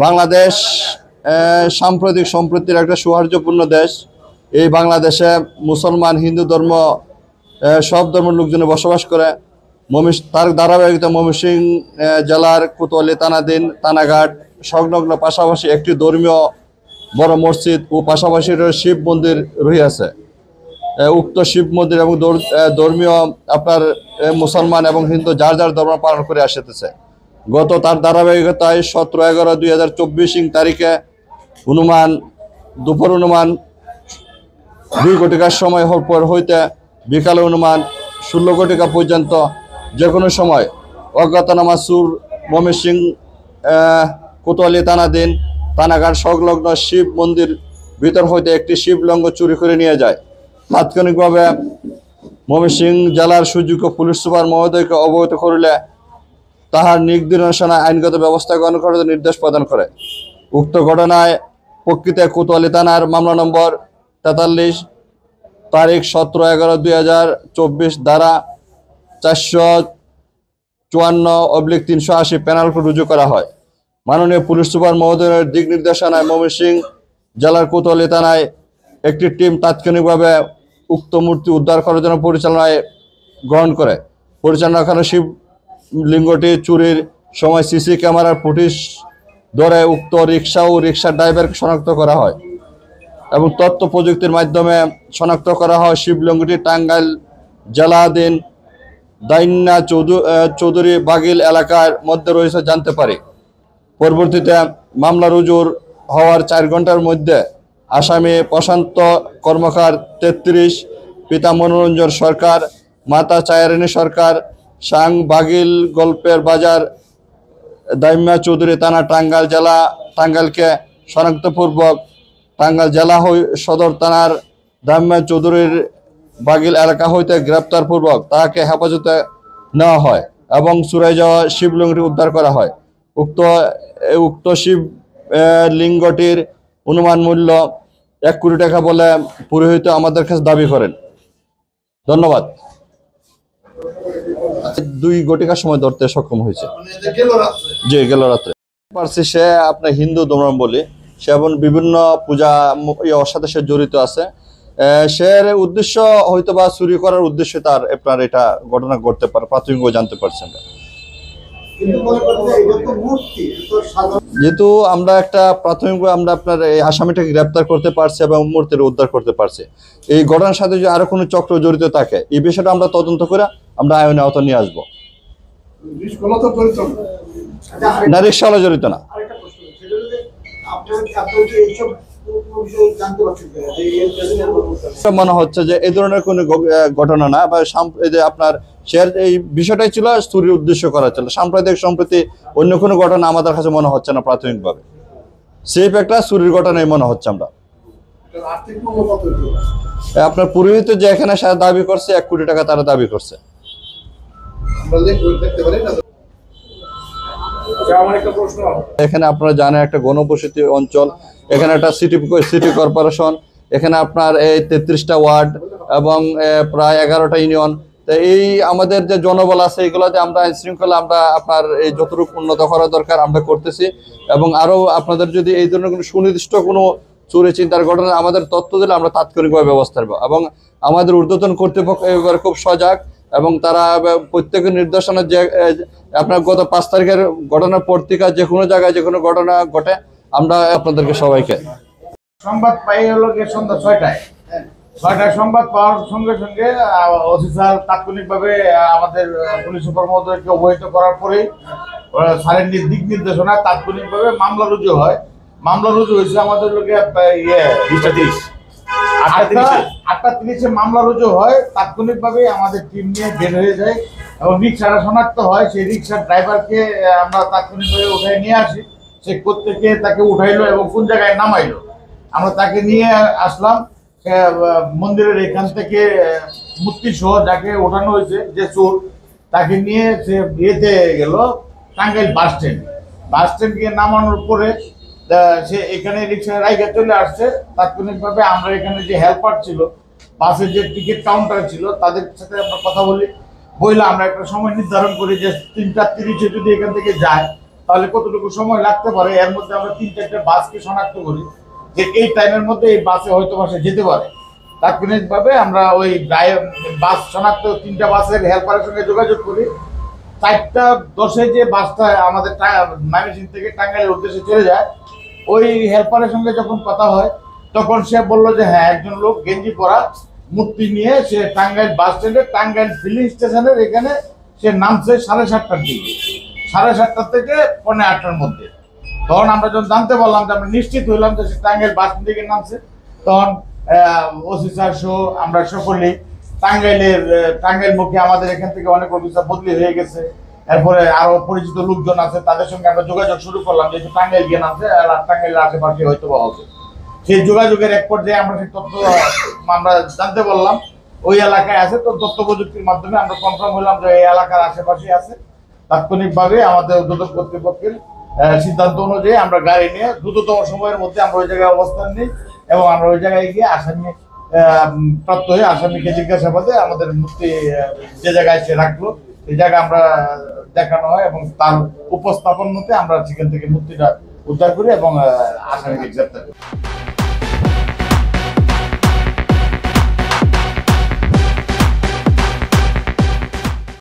বাংলাদেশ সাম্প্রতিক সম্প্রীতির একটা সৌহার্দ্যপূর্ণ দেশ। এই বাংলাদেশে মুসলমান, হিন্দু ধর্ম সব ধর্মের লোকজনে বসবাস করে। তার ধারাবাহিকতা ময়মনসিংহ জেলার কোতোয়ালি থানাধীন থানাঘাট সংলগ্ন পাশাপাশি একটি ধর্মীয় বড় মসজিদ ও পাশাপাশি শিব মন্দির রহিয়াছে। উক্ত শিব মন্দির এবং ধর্মীয় আপনার মুসলমান এবং হিন্দু যার যার ধর্ম পালন করে আসতেছে। গত তার ধারাবাহিকতায় 17/11/2024 তারিখে দুপুর 2 ঘটিকার সময় পর হইতে বিকালে 16 ঘটিকা পর্যন্ত যে কোনো সময় অজ্ঞাতনামা চোর ময়মনসিংহ কোতোয়ালি থানাধীন থানাঘাট সংলগ্ন শিব মন্দির ভিতর হইতে একটি শিবলিঙ্গ চুরি করে নিয়ে যায়। তাৎক্ষণিকভাবে ময়মনসিংহ জেলার সুযোগ্য পুলিশ সুপার মহোদয়কে অবগত করিলে তাহার নির্দেশনা আইনগত ব্যবস্থা গ্রহণ করার নির্দেশ প্রদান করে। উক্ত ঘটনায় প্রকৃত কোতোয়ালি থানার মামলা নম্বর 43 তারিখ 17/11/2024 ধারা 454/380 পেনাল রুজু করা হয়। মাননীয় পুলিশ সুপার মহোদয়ের দিক নির্দেশনায় ময়মনসিংহ জেলার কোতোয়ালি থানায় একটি টিম তাৎক্ষণিকভাবে উক্ত মূর্তি উদ্ধার করার জন্য পরিচালনায় গ্রহণ করে। পরিচালনাখানে শিবলিঙ্গটি চুরির সময় সিসি ক্যামেরার ফুটেজ ধরে উক্ত রিক্সা ও রিক্সার ড্রাইভারকে শনাক্ত করা হয় এবং তথ্য প্রযুক্তির মাধ্যমে শনাক্ত করা হয় শিবলিঙ্গটি টাঙ্গাইল জেলাধীন দাইন্না চৌধুরী বাগিল এলাকার মধ্যে রয়েছে জানতে পারি। পরবর্তীতে মামলা রুজুর হওয়ার 4 ঘন্টার মধ্যে আসামি প্রশান্ত কর্মকার 33, পিতা মনোরঞ্জন সরকার, মাতা চায়ারিনী সরকার, সাং বাগিল গল্পের বাজার দাইম্যা চৌধুরী থানা টাঙ্গাইলকে শনাক্তপূর্বক টাঙ্গাইল জেলা সদর থানার দাইম্যা চৌধুরীর বাগিল এলাকা হইতে গ্রেপ্তারপূর্বক তাহাকে হেফাজতে নেওয়া হয় এবং চুরাই যাওয়া শিবলিঙ্গটি উদ্ধার করা হয়। উক্ত শিব লিঙ্গটির অনুমান মূল্য 1 কোটি টাকা বলে পুরোহিত আমাদের কাছে দাবি করেন। ধন্যবাদ। 2 ঘটিকার সময় ধরতে সক্ষম হয়েছে। জি, গেল রাত্রে পারছি। সে আপনার হিন্দু ধর্মাবলম্বী, সে এবং বিভিন্ন পূজা ওর সাথে সে জড়িত আছে। সে উদ্দেশ্য হয়তো বা চুরি করার উদ্দেশ্যে তার আপনার এটা ঘটনা ঘটতে পারে, প্রাথমিকভাবে জানতে পারছেন। যেহেতু আমরা একটা প্রাথমিকভাবে আমরা আপনার এই আসামিটাকে গ্রেপ্তার করতে পারছি এবং মূর্তির উদ্ধার করতে পারছি। এই ঘটনার সাথে যদি আরো কোনো চক্র জড়িত থাকে এই বিষয়টা আমরা তদন্ত করে আমরা আইনের আওতায় নিয়ে আসবো। না, রিকশাওয়ালা জড়িত না। মনে হচ্ছে যে এই ধরনের কোনো ঘটনা না, বা আপনার এই বিষয়টাই ছিল চুরির উদ্দেশ্য করা ছিল। সাম্প্রদায়িক সম্প্রতি অন্য কোনো ঘটনা আমাদের কাছে মনে হচ্ছে না প্রাথমিকভাবে। সেফ একটা চুরির ঘটনাই মনে হচ্ছে। আমরা আপনার পুরোহিত যে এখানে দাবি করছে 1 কোটি টাকা তারা দাবি করছে। এখানে আপনারা জানেন একটা গণবসতি অঞ্চল, এখানে একটা সিটি কর্পোরেশন, এখানে আপনার এই 33টা ওয়ার্ড এবং প্রায় 11টা ইউনিয়ন। তো এই আমাদের যে জনবল আছে এগুলোতে আমরা আইন শৃঙ্খলা আমরা আপনার এই যতটুকু উন্নত করা দরকার আমরা করতেছি। এবং আরো আপনাদের যদি এই ধরনের কোনো সুনির্দিষ্ট কোনো চুরি চিন্তার ঘটনা আমাদের তথ্য দিলে আমরা তাৎক্ষণিকভাবে ব্যবস্থা নেব। এবং আমাদের ঊর্ধ্বতন কর্তৃপক্ষ এবারে খুব সজাগ এবং তারা প্রত্যেকের নির্দেশনা যে আপনার গত 5 তারিখের ঘটনার পত্রিকা যে কোনো জায়গায় যে কোনো ঘটনা ঘটে আমরা আপনাদেরকে সবাইকে সংবাদ পাই হলো সন্ধ্যা 6টায় সংবাদ পাওয়ার সঙ্গে সঙ্গে ওসি স্যার তাৎক্ষণিকভাবে আমাদের পুলিশ সুপার মহোদয়কে অবহিত করার পরেই স্যারের দিক নির্দেশনায় তাৎক্ষণিকভাবে মামলা রুজু হয়। মামলা রুজু হয়েছে আমাদের লোকে 8:30 মামলা রুজু হয়। তাৎক্ষণিকভাবে আমাদের টিম নিয়ে বের হয়ে যায় এবং রিক্সাটা শনাক্ত হয়। সেই রিক্সার ড্রাইভারকে আমরা তাৎক্ষণিকভাবে উঠাই নিয়ে আসি। সে কোত্থেকে তাকে উঠাইলো এবং কোন জায়গায় নামাইলো আমরা তাকে নিয়ে আসলাম। মন্দিরের এখান থেকে মূর্তি সহ যাকে ওঠানো হয়েছে যে চোর, তাকে নিয়ে সে ইয়েতে গেল টাঙ্গাইল বাস স্ট্যান্ড গিয়ে নামানোর পরে সে এখানে রিক্সায় রাইখে চলে আসছে। তাৎক্ষণিকভাবে আমরা এখানে যে হেল্পার ছিল, বাসের যে টিকিট কাউন্টার ছিল, তাদের সাথে আমরা কথা বলি। আমরা একটা সময় নির্ধারণ করি যে 3:30 যদি এখান থেকে যায় তাহলে কতটুকু সময় লাগতে পারে। এর মধ্যে আমরা 3-4টা বাসকে শনাক্ত করি যে এই টাইমের মধ্যে এই বাসে হয়তো সে যেতে পারে। তাৎক্ষণিকভাবে আমরা ওই বাস শনাক্ত 3টা বাসের হেল্পারের সঙ্গে যোগাযোগ করি। 4:10 যে বাসটা আমাদের ময়মনসিংহ থেকে টাঙ্গাইলের উদ্দেশ্যে চলে যায়, ওই হেল্পারের সঙ্গে যখন কথা হয় তখন সে বললো যে হ্যাঁ, একজন লোক গেঞ্জি পরা মূর্তি নিয়ে সে টাঙ্গাইল বাস স্ট্যান্ডে টাঙ্গাইল ফিলিং স্টেশনের এখানে সে নামছে 7:30টার দিকে, 7:30টা থেকে 7:45টার মধ্যে। তখন আমরা যখন জানতে পারলাম, যে আমরা নিশ্চিত হইলাম যে সে টাঙ্গাইল বাস স্ট্যান্ড থেকে নামছে, তখন ওসি স্যার সহ আমরা সকলেই টাঙ্গাইল মুখে আমাদের এখান থেকে অনেক অফিসার বদলি হয়ে গেছে। এরপরে আরো পরিচিত লোকজন আছে, তাদের সঙ্গে আমরা যোগাযোগ শুরু করলাম যে টাঙ্গাইল গিয়ে নামছে আর টাঙ্গাইলের আশেপাশে হয়তো বা হবে। সেই যোগাযোগের এক পর্যায়ে আমরা সেই তথ্য আমরা জানতে পারলাম ওই এলাকায় আছে। তো তথ্য প্রযুক্তির মাধ্যমে আমরা কনফার্ম হলাম যে এই এলাকার আশেপাশে আছে। তাৎক্ষণিকভাবে আমাদের ঊর্ধ্বতন কর্তৃপক্ষের সিদ্ধান্ত অনুযায়ী আমরা গাড়ি নিয়ে দ্রুততম সময়ের মধ্যে আমরা ওই জায়গায় অবস্থান নিই এবং আমরা ওই জায়গায় গিয়ে আসামি প্রাপ্ত হয়ে আসামিকে জিজ্ঞাসাবাদে আমাদের মূর্তি যে জায়গায় সে রাখলো এই জায়গায় আমরা দেখানো হয় এবং তার উপস্থাপন মতে আমরা সেখান থেকে মূর্তিটা উদ্ধার করি এবং আসামিকে গ্রেপ্তার করি।